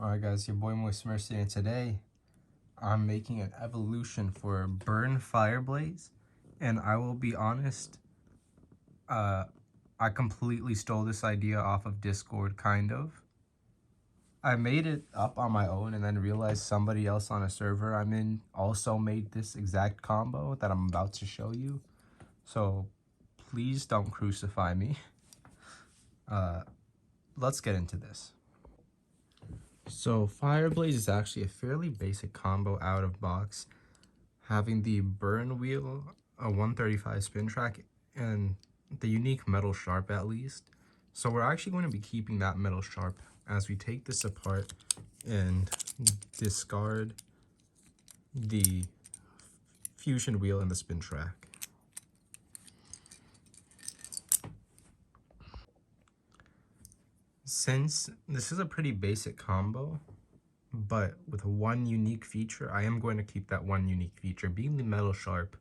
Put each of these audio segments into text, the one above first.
Alright guys, your boy Moist Mercy, and today I'm making an evolution for Burn Fireblaze. And I will be honest, I completely stole this idea off of Discord, kind of. I made it up on my own and then realized somebody else on a server I'm in also made this exact combo that I'm about to show you. So please don't crucify me. Let's get into this. So Fireblaze is actually a fairly basic combo out of box, having the burn wheel, a 135 spin track, and the unique metal sharp at least. So we're actually going to be keeping that metal sharp as we take this apart and discard the fusion wheel and the spin track. Since this is a pretty basic combo, but with one unique feature, I am going to keep that one unique feature, being the metal sharp,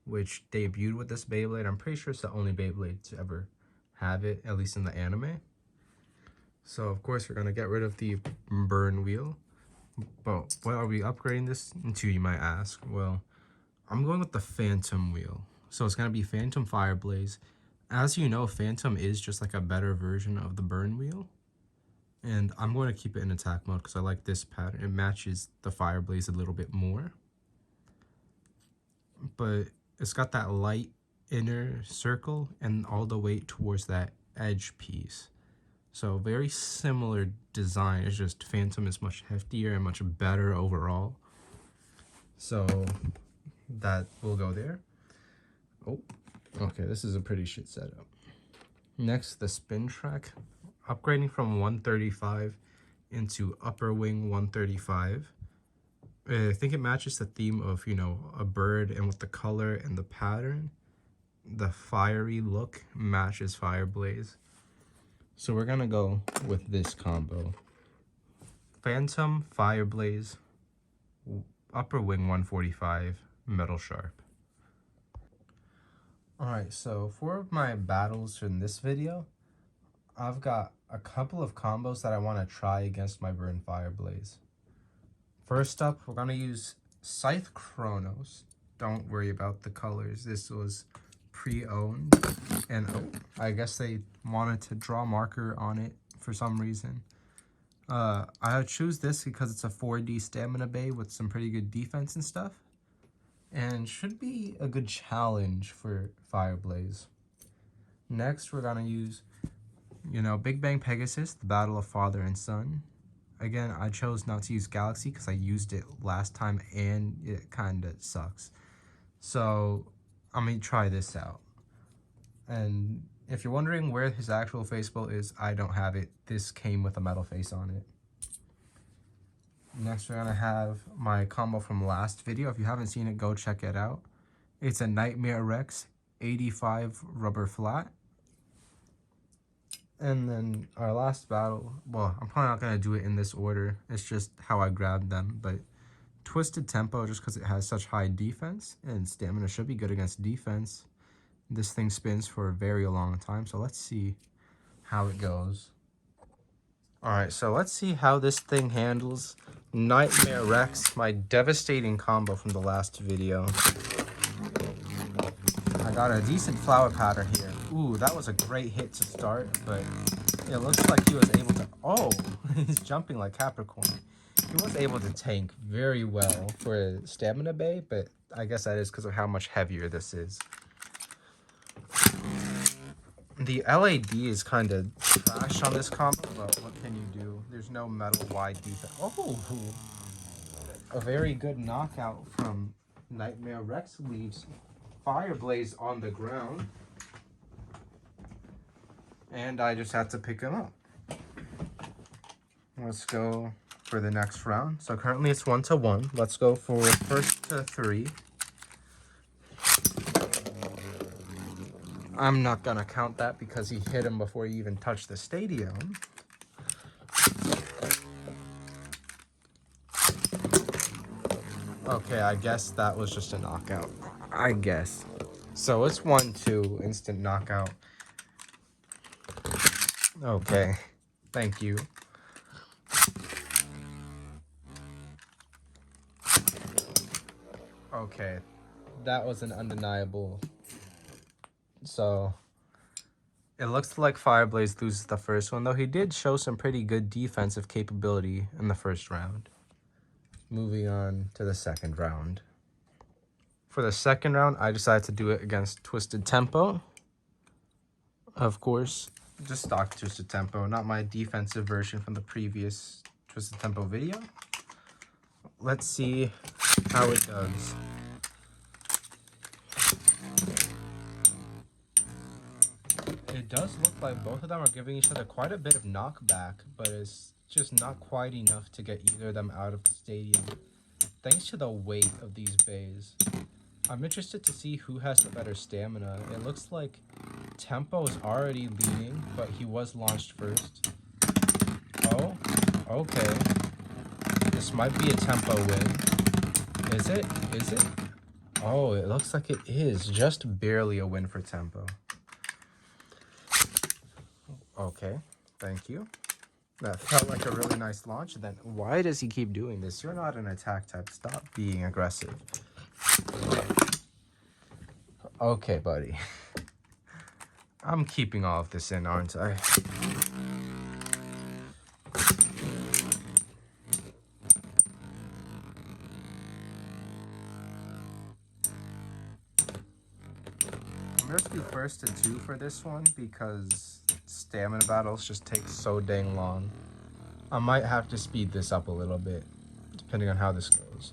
which debuted with this Beyblade. I'm pretty sure it's the only Beyblade to ever have it, at least in the anime. So of course we're going to get rid of the burn wheel. But what are we upgrading this into, you might ask? Well, I'm going with the Phantom wheel. So it's going to be Phantom Fireblaze. As you know, Phantom is just like a better version of the burn wheel. And I'm going to keep it in attack mode because I like this pattern. It matches the Fireblaze a little bit more. But it's got that light inner circle and all the weight towards that edge piece. So very similar design. It's just Phantom is much heftier and much better overall. So that will go there. Oh, okay, this is a pretty shit setup. Next, the spin track. Upgrading from 135 into upper wing 135. I think it matches the theme of, you know, a bird, and with the color and the pattern, the fiery look matches Fireblaze. So we're gonna go with this combo. Phantom, Fireblaze, upper wing 145, metal sharp. Alright, so for my battles in this video, I've got a couple of combos that I want to try against my Burn Fireblaze. First up, we're going to use Scythe Chronos. Don't worry about the colors. This was pre-owned. And I guess they wanted to draw marker on it for some reason. I choose this because it's a 4D stamina bay with some pretty good defense and stuff. And should be a good challenge for Fireblaze. Next, we're going to use, you know, Big Bang Pegasus, the battle of father and son. Again, I chose not to use Galaxy because I used it last time and it kind of sucks. So I'm going to try this out. And if you're wondering where his actual faceplate is, I don't have it. This came with a metal face on it. Next, we're going to have my combo from last video. If you haven't seen it, go check it out. It's a Nightmare Rex 85 rubber flat. And then our last battle, well, I'm probably not going to do it in this order. It's just how I grabbed them. But Twisted Tempo, just because it has such high defense, and stamina should be good against defense. This thing spins for a very long time, so let's see how it goes. Alright, so let's see how this thing handles Nightmare Rex, my devastating combo from the last video. I got a decent flower pattern here. Ooh, that was a great hit to start, but it looks like he was able to... Oh, he's jumping like Capricorn. He was able to tank very well for a stamina bay, but I guess that is because of how much heavier this is. The LAD is kind of trash on this combo, but what can you do? There's no metal wide defense. Oh, a very good knockout from Nightmare Rex leaves Fireblaze on the ground. And I just had to pick him up. Let's go for the next round. So currently it's 1-1. Let's go for first to 3. I'm not gonna count that because he hit him before he even touched the stadium. Okay, I guess that was just a knockout. I guess. So it's 1-2, instant knockout. Okay, thank you. Okay, that was an undeniable. So it looks like Fireblaze loses the first one, though he did show some pretty good defensive capability in the first round. Moving on to the second round. For the second round, I decided to do it against Twisted Tempo. Of course, just stock Twisted Tempo, not my defensive version from the previous Twisted Tempo video. Let's see how it does. It does look like both of them are giving each other quite a bit of knockback, but it's just not quite enough to get either of them out of the stadium, thanks to the weight of these bays. I'm interested to see who has the better stamina. It looks like Tempo is already leading, but he was launched first. Oh, okay. This might be a Tempo win. Is it? Is it? Oh, it looks like it is. Just barely a win for Tempo. Okay, thank you. That felt like a really nice launch. Then why does he keep doing this? You're not an attack type. Stop being aggressive. Okay, buddy. I'm keeping all of this in, aren't I? I'm gonna do first to 2 for this one because stamina battles just take so dang long. I might have to speed this up a little bit, depending on how this goes.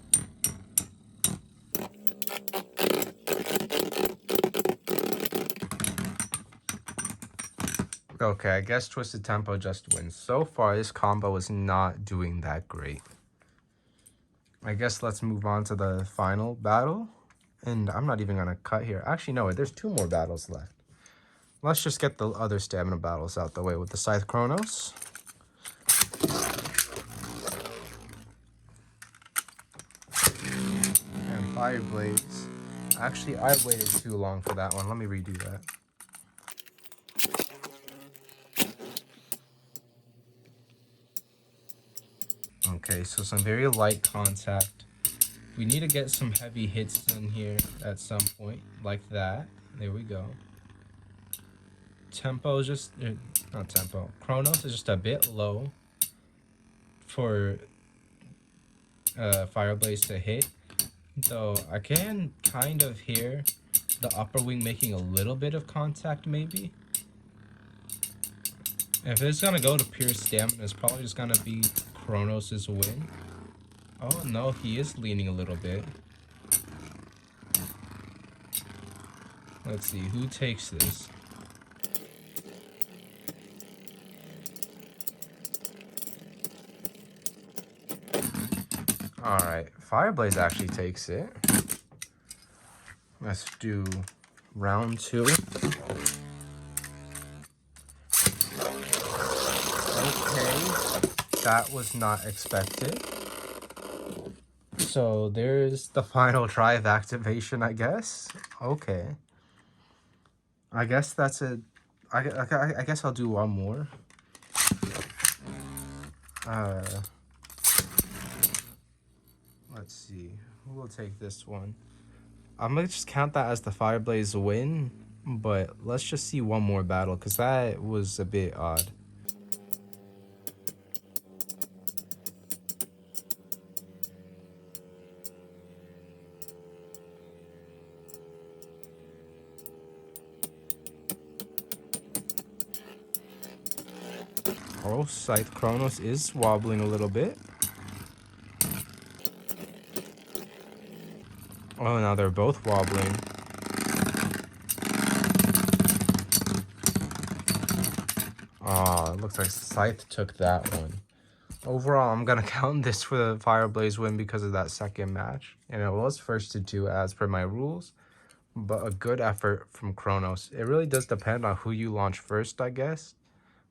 Okay, I guess Twisted Tempo just wins. So far, this combo is not doing that great. I guess let's move on to the final battle. And I'm not even going to cut here. Actually, no, there's 2 more battles left. Let's just get the other stamina battles out the way with the Scythe Chronos. And Fireblaze. Actually, I waited too long for that one. Let me redo that. Okay, so some very light contact. We need to get some heavy hits in here at some point, like that. There we go. Tempo is just, not Tempo. Chronos is just a bit low for Fireblaze to hit. Though I can kind of hear the upper wing making a little bit of contact, maybe. If it's gonna go to pure stamina, it's probably just gonna be Chronos' win. Oh no, he is leaning a little bit. Let's see, who takes this? Alright, Fireblaze actually takes it. Let's do round 2. Okay, that was not expected. So there's the final try of activation, I guess. Okay. I guess that's it. I guess I'll do one more. Let's see. Who will take this one? I'm gonna just count that as the Fireblaze win, but let's just see one more battle because that was a bit odd. Oh, Scythe Chronos is wobbling a little bit. Oh, now they're both wobbling. Oh, it looks like Scythe took that one. Overall, I'm gonna count this for the Fireblaze win because of that second match. And it was first to 2 as per my rules. But a good effort from Chronos. It really does depend on who you launch first, I guess.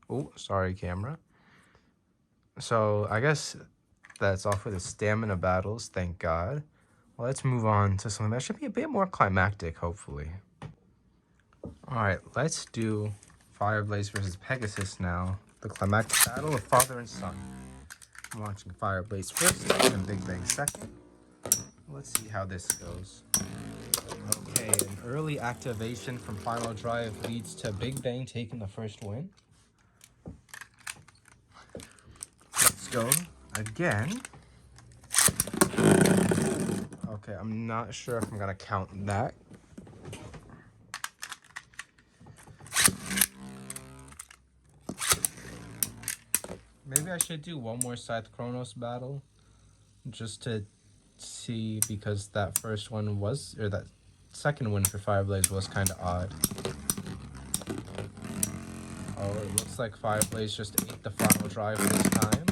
Oh, sorry, camera. So, I guess that's all for the stamina battles, thank God. Well, let's move on to something that should be a bit more climactic, hopefully. Alright, let's do Fireblaze versus Pegasus now. The climactic battle of father and son. I'm launching Fireblaze first and Big Bang second. Let's see how this goes. Okay, an early activation from final drive leads to Big Bang taking the first win. Let's go again. Okay, I'm not sure if I'm gonna count that. Maybe I should do one more Scythe Chronos battle just to see, because that first one was, or that second win for Fireblaze was kind of odd. Oh, it looks like Fireblaze just ate the final drive this time.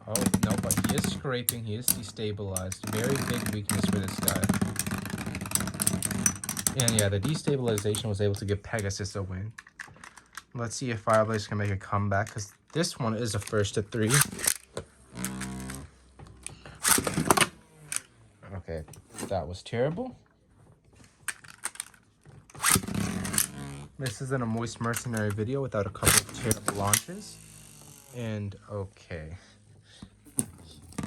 Oh, no, but he is scraping. He is destabilized. Very big weakness for this guy. And yeah, the destabilization was able to give Pegasus a win. Let's see if Fireblaze can make a comeback, because this one is a first to 3. Okay, that was terrible. This isn't a Moist Mercenary video without a couple of terrible launches. And okay.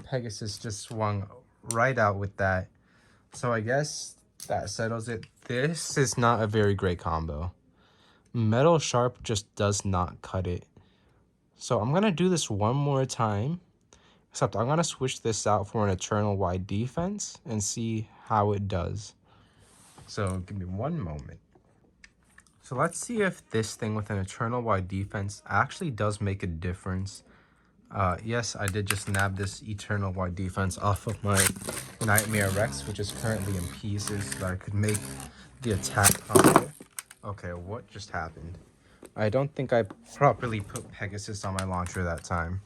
Pegasus just swung right out with that. So I guess that settles it. This is not a very great combo. Metal Sharp just does not cut it. So I'm going to do this one more time. Except I'm going to switch this out for an Eternal Wide Defense and see how it does. So give me one moment. So let's see if this thing with an Eternal Wide Defense actually does make a difference. Yes, I did just nab this Eternal Wide Defense off of my Nightmare Rex, which is currently in pieces, so that I could make the attack combo. Okay, what just happened? I don't think I properly put Pegasus on my launcher that time.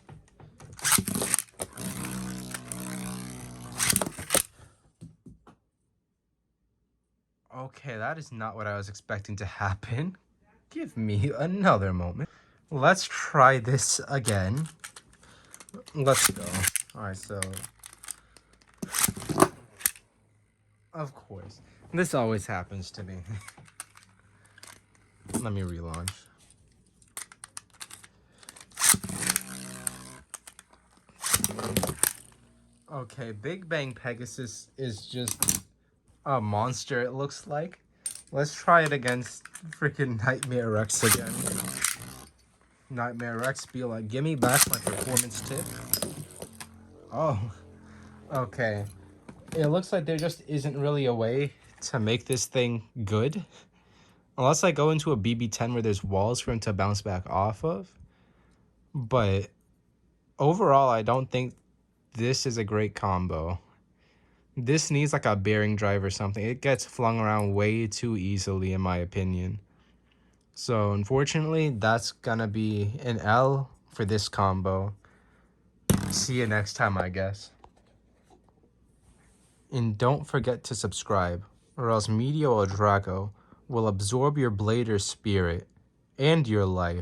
Okay, that is not what I was expecting to happen. Give me another moment. Let's try this again. Let's go. Alright, so... Of course. This always happens to me. Let me relaunch. Okay, Big Bang Pegasus is just a monster, it looks like. Let's try it against freaking Nightmare Rex again. Nightmare Rex be like, give me back my performance tip. Oh, okay. It looks like there just isn't really a way to make this thing good. Unless I go into a BB10 where there's walls for him to bounce back off of. But overall, I don't think this is a great combo. This needs like a bearing drive or something. It gets flung around way too easily, in my opinion. So unfortunately, that's gonna be an L for this combo. See you next time, I guess. And don't forget to subscribe, or else Medio or Drago will absorb your blader spirit and your life.